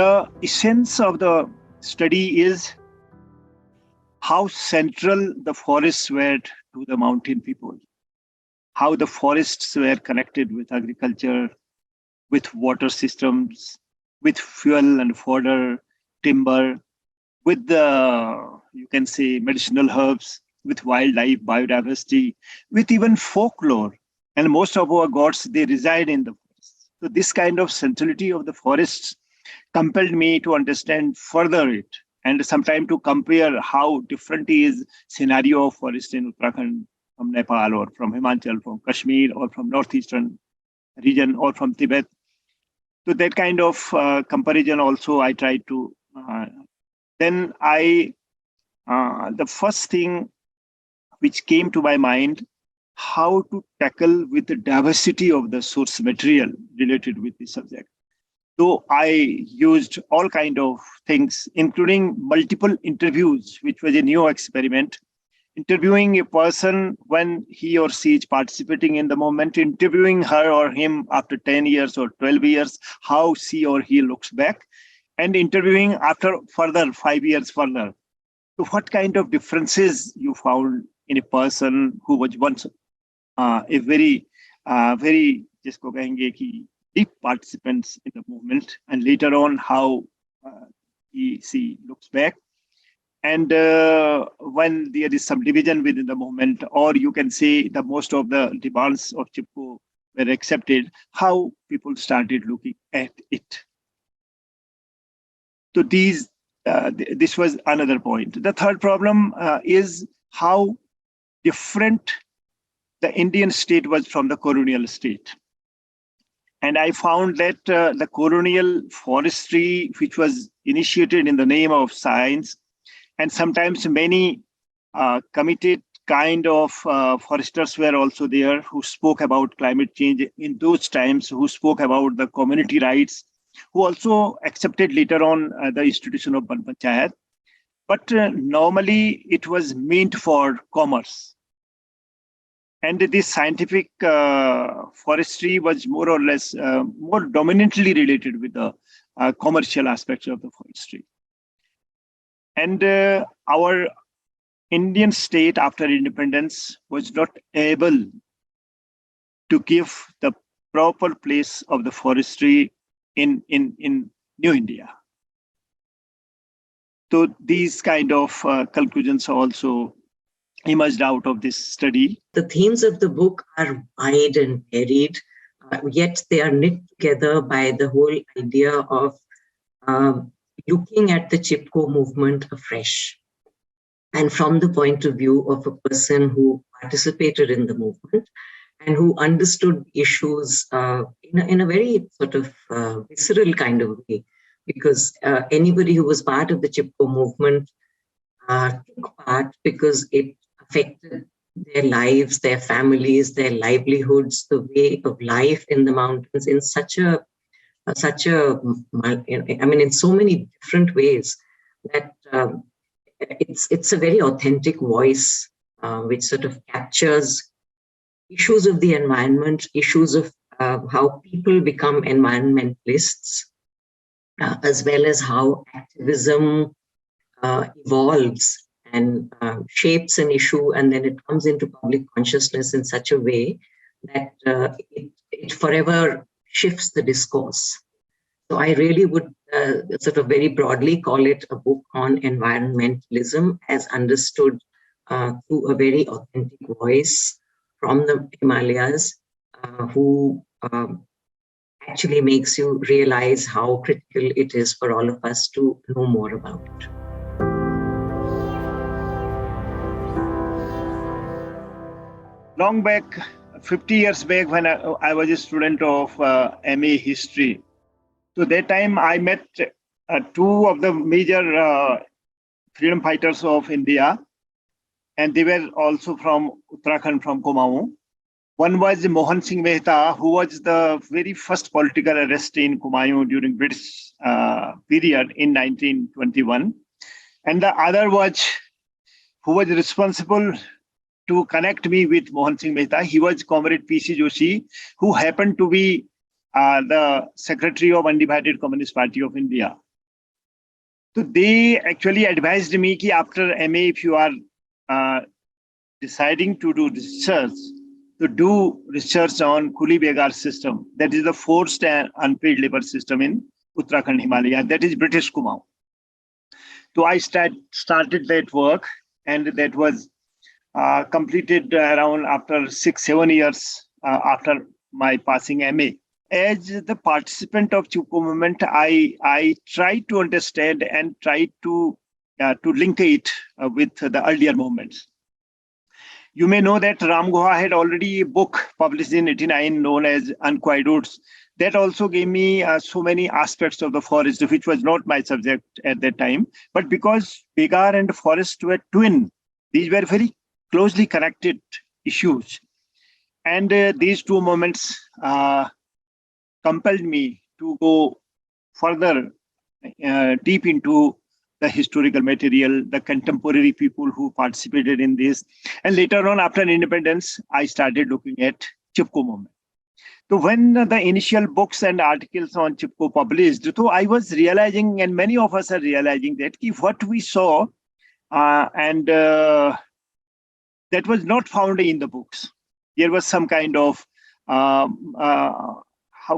The essence of the study is how central the forests were to the mountain people, how the forests were connected with agriculture, with water systems, with fuel and fodder, timber, with the, you can say, medicinal herbs, with wildlife, biodiversity, with even folklore. And most of our gods, they reside in the forests. So this kind of centrality of the forests compelled me to understand further it, and sometimes to compare how different is scenario of forest in Uttarakhand from Nepal or from Himachal, from Kashmir or from northeastern region or from Tibet. So that kind of comparison also I tried to. Then the first thing which came to my mind, how to tackle with the diversity of the source material related with the subject. So I used all kind of things, including multiple interviews, which was a new experiment. Interviewing a person when he or she is participating in the movement, interviewing her or him after 10 years or 12 years, how she or he looks back, and interviewing after further 5 years further. So what kind of differences you found in a person who was once a very जिसको कहेंगे कि deep participants in the movement, and later on how she looks back. And when there is some division within the movement, or you can say the most of the demands of Chipko were accepted, how people started looking at it. So this was another point. The third problem is how different the Indian state was from the colonial state. And I found that the colonial forestry, which was initiated in the name of science, and sometimes many committed kind of foresters were also there who spoke about climate change in those times, who spoke about the community rights, who also accepted later on the institution of Ban Panchayat. But normally it was meant for commerce. And this scientific forestry was more or less more dominantly related with the commercial aspects of the forestry. And our Indian state after independence was not able to give the proper place of the forestry in New India. So these kind of conclusions also emerged out of this study. The themes of the book are wide and varied, yet they are knit together by the whole idea of looking at the Chipko movement afresh. And from the point of view of a person who participated in the movement and who understood issues in a very sort of visceral kind of way, because anybody who was part of the Chipko movement took part because it affected their lives, their families, their livelihoods, the way of life in the mountains in in so many different ways that it's a very authentic voice which sort of captures issues of the environment, issues of how people become environmentalists, as well as how activism evolves and shapes an issue, and then it comes into public consciousness in such a way that it forever shifts the discourse. So I really would sort of very broadly call it a book on environmentalism as understood through a very authentic voice from the Himalayas who actually makes you realize how critical it is for all of us to know more about it. Long back, 50 years back, when I was a student of MA history, so that time I met two of the major freedom fighters of India, and they were also from Uttarakhand, from Kumaon. One was Mohan Singh Mehta, who was the very first political arrestee in Kumaon during British period in 1921. And the other was, who was responsible to connect me with Mohan Singh Mehta. He was Comrade P.C. Joshi, who happened to be the secretary of Undivided Communist Party of India. So they actually advised me that after MA, if you are deciding to do research, to do research on Kuli Begar system, that is the forced and unpaid labor system in Uttarakhand, Himalaya, that is British Kumaon. So I started that work, and that was completed around after 6-7 years after my passing MA. As the participant of Chipko movement, I tried to understand and tried to link it with the earlier movements. You may know that Ram Guha had already a book published in 1989 known as Unquiet Woods. That also gave me so many aspects of the forest, which was not my subject at that time. But because Begar and forest were twin, these were very closely connected issues. And these two moments compelled me to go further deep into the historical material, the contemporary people who participated in this. And later on, after independence, I started looking at Chipko movement. So when the initial books and articles on Chipko published, so I was realizing, and many of us are realizing that what we saw, and that was not found in the books. There was some kind of, how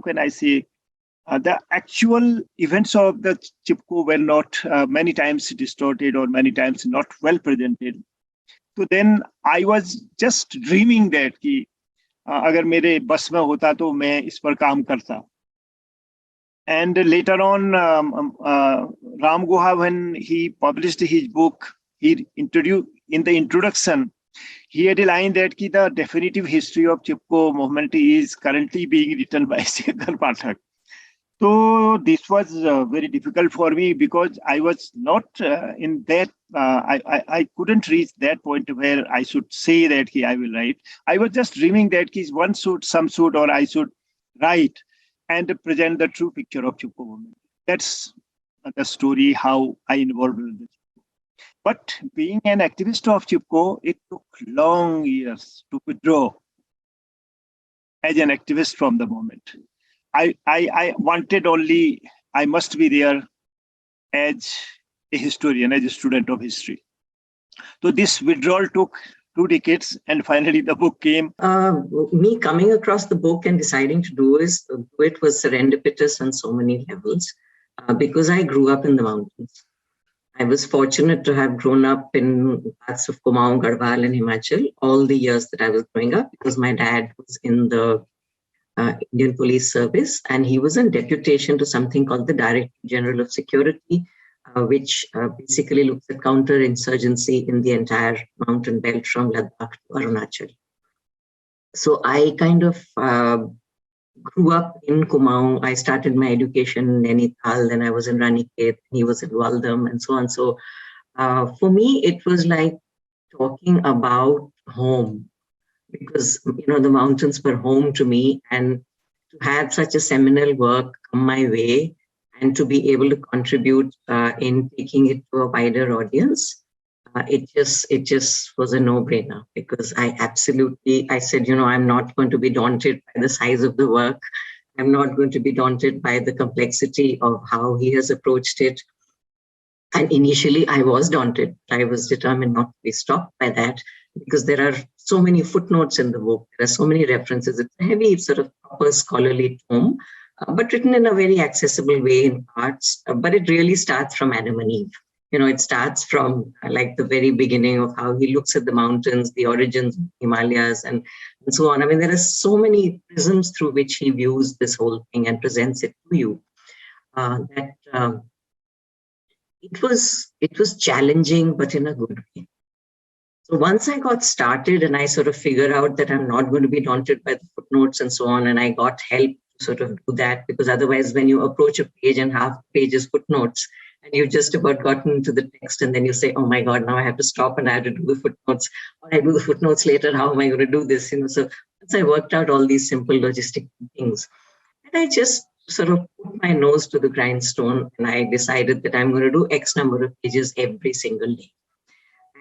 can I say, the actual events of the Chipko were not many times distorted or many times not well presented. So then I was just dreaming that कि अगर मेरे बस में होता तो मैं इस पर काम करता. And later on, Ram Guha, when he published his book, he introduced in the introduction, he had a line that the definitive history of Chipko movement is currently being written by Shekhar Pathak. So this was very difficult for me because I was not in that, I couldn't reach that point where I should say that I will write. I was just dreaming that one should, some should, or I should write and present the true picture of Chipko movement. That's the story, how I involved with it. But being an activist of Chipko, it took long years to withdraw as an activist from the movement. I wanted only, I must be there as a historian, as a student of history. So this withdrawal took 2 decades, and finally the book came. Me coming across the book and deciding to do it was serendipitous on so many levels because I grew up in the mountains. I was fortunate to have grown up in parts of Kumaon, Garhwal and Himachal all the years that I was growing up because my dad was in the Indian Police Service, and he was on deputation to something called the Director General of Security, which basically looks at counterinsurgency in the entire mountain belt from Ladakh to Arunachal. So I kind of grew up in Kumaon. I started my education in Nainital, then I was in Ranikhet, he was in Waldom, and so on. So for me, it was like talking about home. Because the mountains were home to me, and to have such a seminal work come my way and to be able to contribute in taking it to a wider audience, it just was a no-brainer because I said, I'm not going to be daunted by the size of the work. I'm not going to be daunted by the complexity of how he has approached it. And initially I was daunted. I was determined not to be stopped by that because there are so many footnotes in the book. There are so many references. It's a heavy sort of proper scholarly tome, but written in a very accessible way in parts. But it really starts from Adam and Eve. It starts from like the very beginning of how he looks at the mountains, the origins of Himalayas and so on. I mean, there are so many prisms through which he views this whole thing and presents it to you it was challenging, but in a good way. So once I got started and I sort of figured out that I'm not going to be daunted by the footnotes and so on, and I got help to sort of do that, because otherwise when you approach a page and half the page is footnotes and you've just about gotten into the text and then you say, oh my God, now I have to stop and I have to do the footnotes, or I do the footnotes later, how am I going to do this? So once I worked out all these simple logistic things, and I just sort of put my nose to the grindstone and I decided that I'm going to do X number of pages every single day.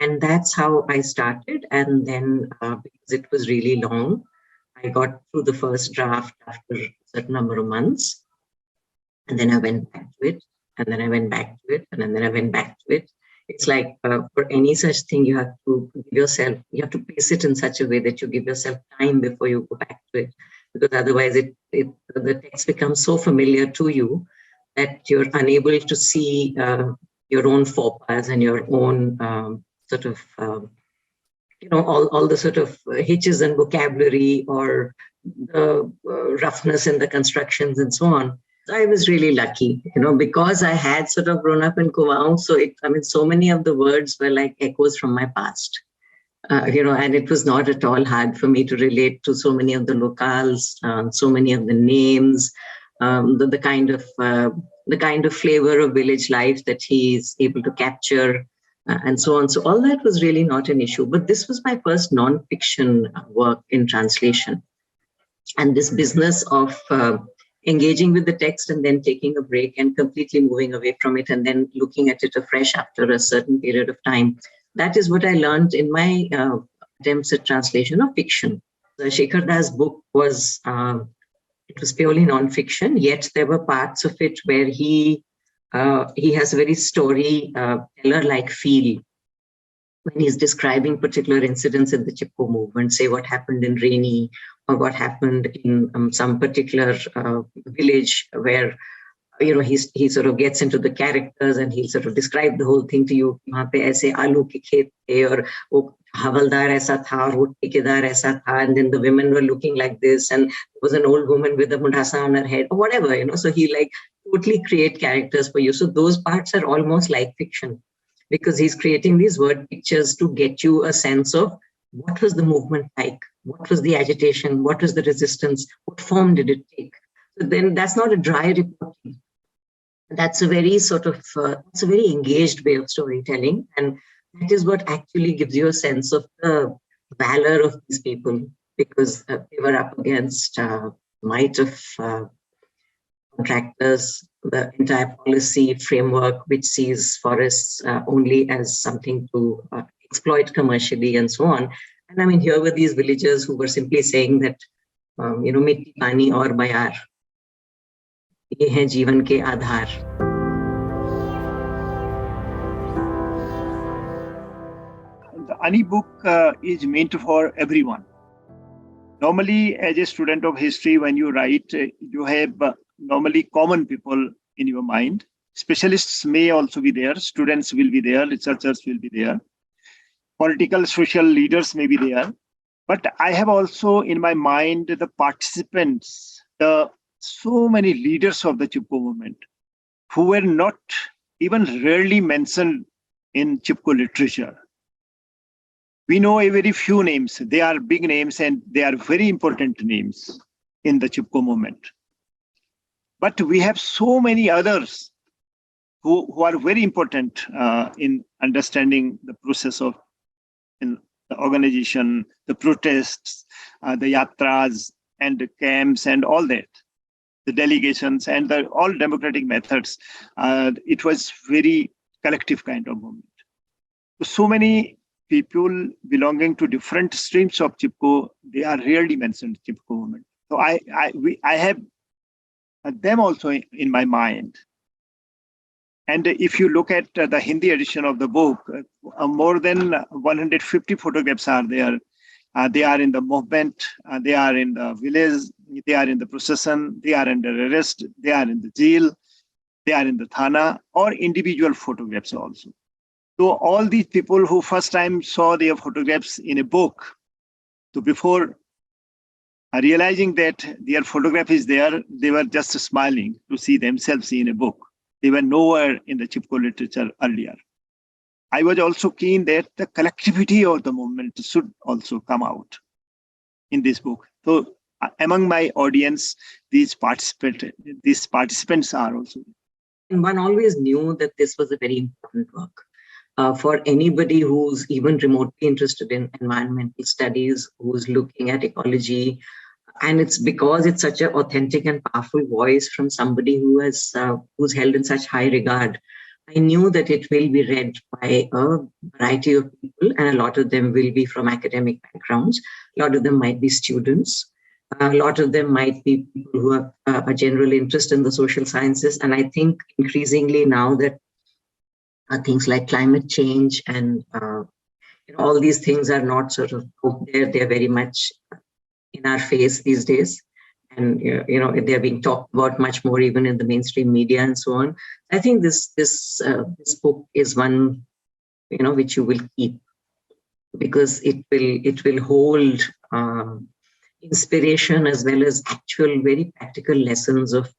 And that's how I started. And then because it was really long, I got through the first draft after a certain number of months. And then I went back to it. and then I went back to it, and then I went back to it. It's like for any such thing, you have to give yourself, you have to pace it in such a way that you give yourself time before you go back to it, because otherwise the text becomes so familiar to you that you're unable to see your own faux pas and your own sort of, all the sort of hitches in vocabulary or the roughness in the constructions and so on. I was really lucky, because I had sort of grown up in Kumaon. So so many of the words were like echoes from my past, and it was not at all hard for me to relate to so many of the locales, so many of the names, the kind of flavor of village life that he's able to capture, and so on. So all that was really not an issue. But this was my first non-fiction work in translation. And this business of engaging with the text and then taking a break and completely moving away from it and then looking at it afresh after a certain period of time, that is what I learned in my attempts at translation of fiction. The Shekhar Das book was purely non-fiction, yet there were parts of it where he has a very storyteller-like feel when he's describing particular incidents in the Chipko movement, say what happened in Rainy or what happened in some particular village where, he sort of gets into the characters and he'll sort of describe the whole thing to you. Wahan pe aise aalu ke khet the aur wo havaldar aisa tha aur wo thekedar aisa tha, and then the women were looking like this, and there was an old woman with a mudhasa on her head or whatever, So he like totally create characters for you. So those parts are almost like fiction, because he's creating these word pictures to get you a sense of what was the movement like, what was the agitation, what was the resistance, what form did it take. So then that's not a dry reporting. That's a very sort of, it's a very engaged way of storytelling. And that is what actually gives you a sense of the valor of these people, because they were up against might of contractors, the entire policy framework, which sees forests only as something to exploit commercially and so on. And here were these villagers who were simply saying that, mitti, pani aur bayar, ye hai jeevan ke aadhar. The Ani book is meant for everyone. Normally, as a student of history, when you write, you have normally common people in your mind. Specialists may also be there, students will be there, researchers will be there, political, social leaders may be there. But I have also in my mind the participants, so many leaders of the Chipko movement who were not even rarely mentioned in Chipko literature. We know a very few names. They are big names and they are very important names in the Chipko movement. But we have so many others who are very important in understanding the process of in the organization, the protests, the yatras and the camps and all that, the delegations and all democratic methods. It was very collective kind of movement. So many people belonging to different streams of Chipko, they are rarely mentioned in Chipko movement. So I have them also in my mind. And if you look at the Hindi edition of the book, more than 150 photographs are there. They are in the movement, they are in the village, they are in the procession, they are under arrest, they are in the jail, they are in the thana, or individual photographs also. So all these people who first time saw their photographs in a book, so before realizing that their photograph is there, they were just smiling to see themselves in a book. They were nowhere in the Chipko literature earlier. I was also keen that the collectivity of the movement should also come out in this book. So among my audience, these participants are also. And one always knew that this was a very important work. For anybody who's even remotely interested in environmental studies, who's looking at ecology, and it's because it's such an authentic and powerful voice from somebody who's held in such high regard. I knew that it will be read by a variety of people, and a lot of them will be from academic backgrounds. A lot of them might be students. A lot of them might be people who have a general interest in the social sciences. And I think increasingly now that things like climate change and all these things are not sort of out there, they're very much in our face these days. And they're being talked about much more even in the mainstream media and so on. I think this book is one which you will keep, because it will hold inspiration as well as actual very practical lessons of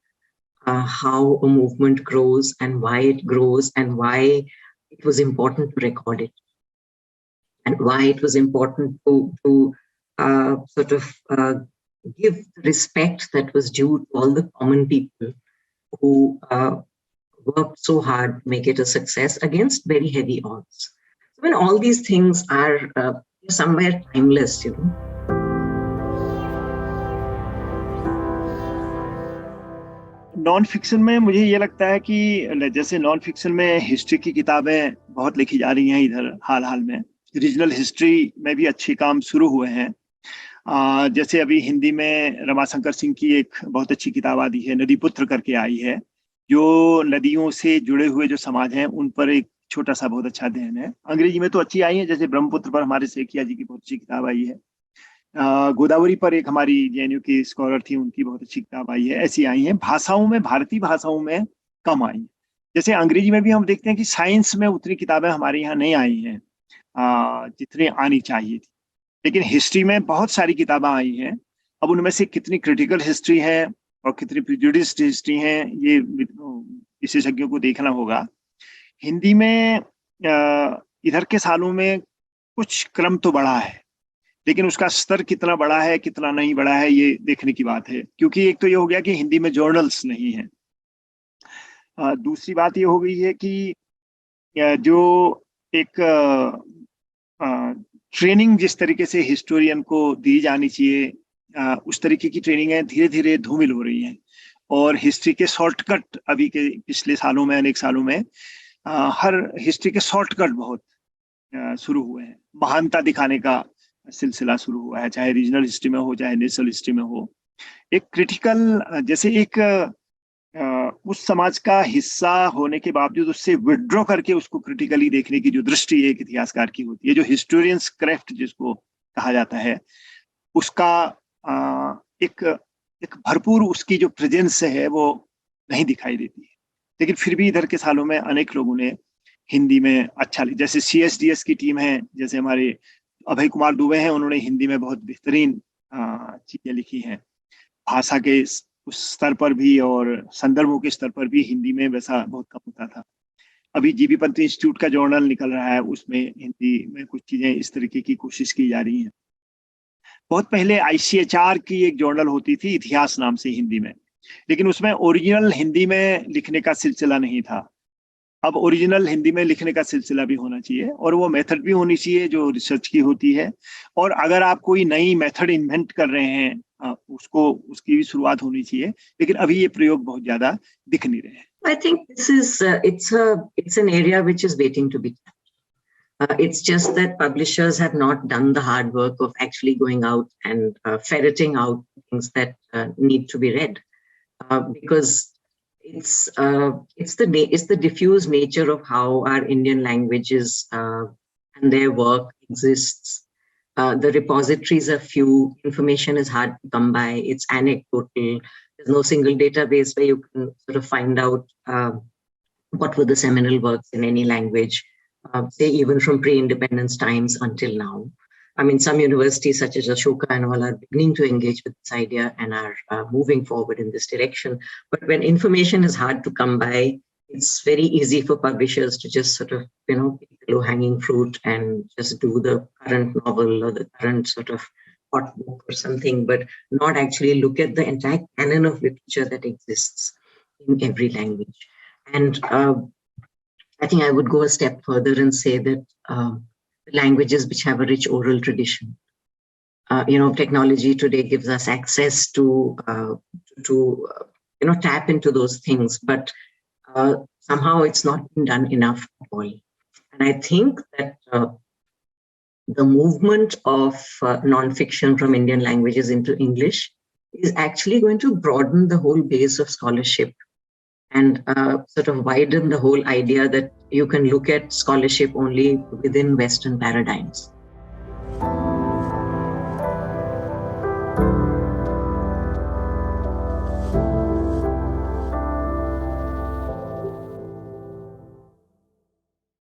how a movement grows and why it grows and why it was important to record it, and why it was important to sort of give respect that was due to all the common people who worked so hard to make it a success against very heavy odds. So when all these things are somewhere timeless, non fiction में मुझे ये लगता है कि जैसे non fiction में history की किताबें बहुत लिखी जा रही हैं इधर हाल में, रीजनल हिस्ट्री में भी अच्छे काम शुरू हुए हैं। जैसे अभी हिंदी में रमाशंकर सिंह की एक बहुत अच्छी किताब आदि है, नदी पुत्र करके आई है, जो नदियों से जुड़े हुए जो समाज हैं उन पर एक छोटा सा बहुत अच्छा अध्ययन है। अंग्रेजी में तो अच्छी आई है, जैसे ब्रह्मपुत्र पर हमारे सेकिया जी की बहुत अच्छी किताब आई है। गोदावरी पर एक हमारी जेएनयू की स्कॉलर थी, उनकी बहुत अच्छी किताब आई है। ऐसी आई हैं। भाषाओं में, भारतीय भाषाओं में कम आई। जैसे अंग्रेजी में भी हम देखते हैं कि साइंस में उतनी किताबें हमारे यहाँ नहीं आई हैं जितनी आनी चाहिए थी, लेकिन हिस्ट्री में बहुत सारी किताबें आई हैं। अब उनमें से कितनी क्रिटिकल हिस्ट्री है और कितनी प्रिजुडिस्ड हिस्ट्री है, ये विशेषज्ञों को देखना होगा। हिंदी में इधर के सालों में कुछ क्रम तो बढ़ा है, लेकिन उसका स्तर कितना बड़ा है कितना नहीं बड़ा है ये देखने की बात है, क्योंकि एक तो ये हो गया कि हिंदी में जर्नल्स नहीं है। दूसरी बात ये हो गई है कि जो एक ट्रेनिंग जिस तरीके से हिस्टोरियन को दी जानी चाहिए, उस तरीके की ट्रेनिंगें धीरे धीरे धूमिल हो रही हैं। और हिस्ट्री के शॉर्टकट अभी के पिछले सालों में, अनेक सालों में हर हिस्ट्री के शॉर्टकट बहुत शुरू हुए हैं। महानता दिखाने का सिलसिला शुरू हुआ है, चाहे रीजनल हिस्ट्री में हो चाहे नेशनल हिस्ट्री में हो। एक क्रिटिकल, जैसे एक उस समाज का हिस्सा होने के बावजूद उससे विड्रॉ करके उसको क्रिटिकली देखने की जो दृष्टि एक इतिहासकार की होती है, जो हिस्टोरियंस क्राफ्ट जिसको कहा जाता है, उसका एक भरपूर उसकी जो प्रेजेंस है वो नहीं दिखाई देती है। लेकिन फिर भी इधर के सालों में अनेक लोगों ने हिंदी में अच्छा, जैसे CSDS की टीम है, जैसे हमारे अभय कुमार दुबे हैं, उन्होंने हिंदी में बहुत बेहतरीन चीजें लिखी हैं। भाषा के उस स्तर पर भी और संदर्भों के स्तर पर भी हिंदी में वैसा बहुत कम होता था। अभी जीबी पंत इंस्टीट्यूट का जर्नल निकल रहा है, उसमें हिंदी में कुछ चीजें इस तरीके की कोशिश की जा रही हैं। बहुत पहले ICHR की एक जर्नल होती थी इतिहास नाम से हिंदी में, लेकिन उसमें ओरिजिनल हिंदी में लिखने का सिलसिला नहीं था। अब ओरिजिनल हिंदी में लिखने का सिलसिला भी होना चाहिए, और वो मेथड भी होनी चाहिए जो रिसर्च की होती है। और अगर आप कोई नई मेथड इन्वेंट कर रहे हैं उसकी भी शुरुआत होनी चाहिए, लेकिन अभी ये प्रयोग बहुत ज्यादा दिख नहीं रहे हैं। I think this is it's an area which is waiting to be tapped. It's just that publishers have not done the hard work of actually going out and ferreting out things that need to be read, because it's the diffuse nature of how our Indian languages and their work exists. The repositories are few, information is hard to come by, it's anecdotal. There's no single database where you can sort of find out what were the seminal works in any language, say even from pre-independence times until now. I mean, some universities such as Ashoka and all are beginning to engage with this idea and are moving forward in this direction. But when information is hard to come by, it's very easy for publishers to just sort of, pick the low-hanging fruit and just do the current novel or the current sort of hot book or something, but not actually look at the entire canon of literature that exists in every language. And I think I would go a step further and say that languages which have a rich oral tradition. Technology today gives us access to tap into those things, but somehow it's not been done enough at all. And I think that the movement of non-fiction from Indian languages into English is actually going to broaden the whole base of scholarship and sort of widen the whole idea that you can look at scholarship only within Western paradigms.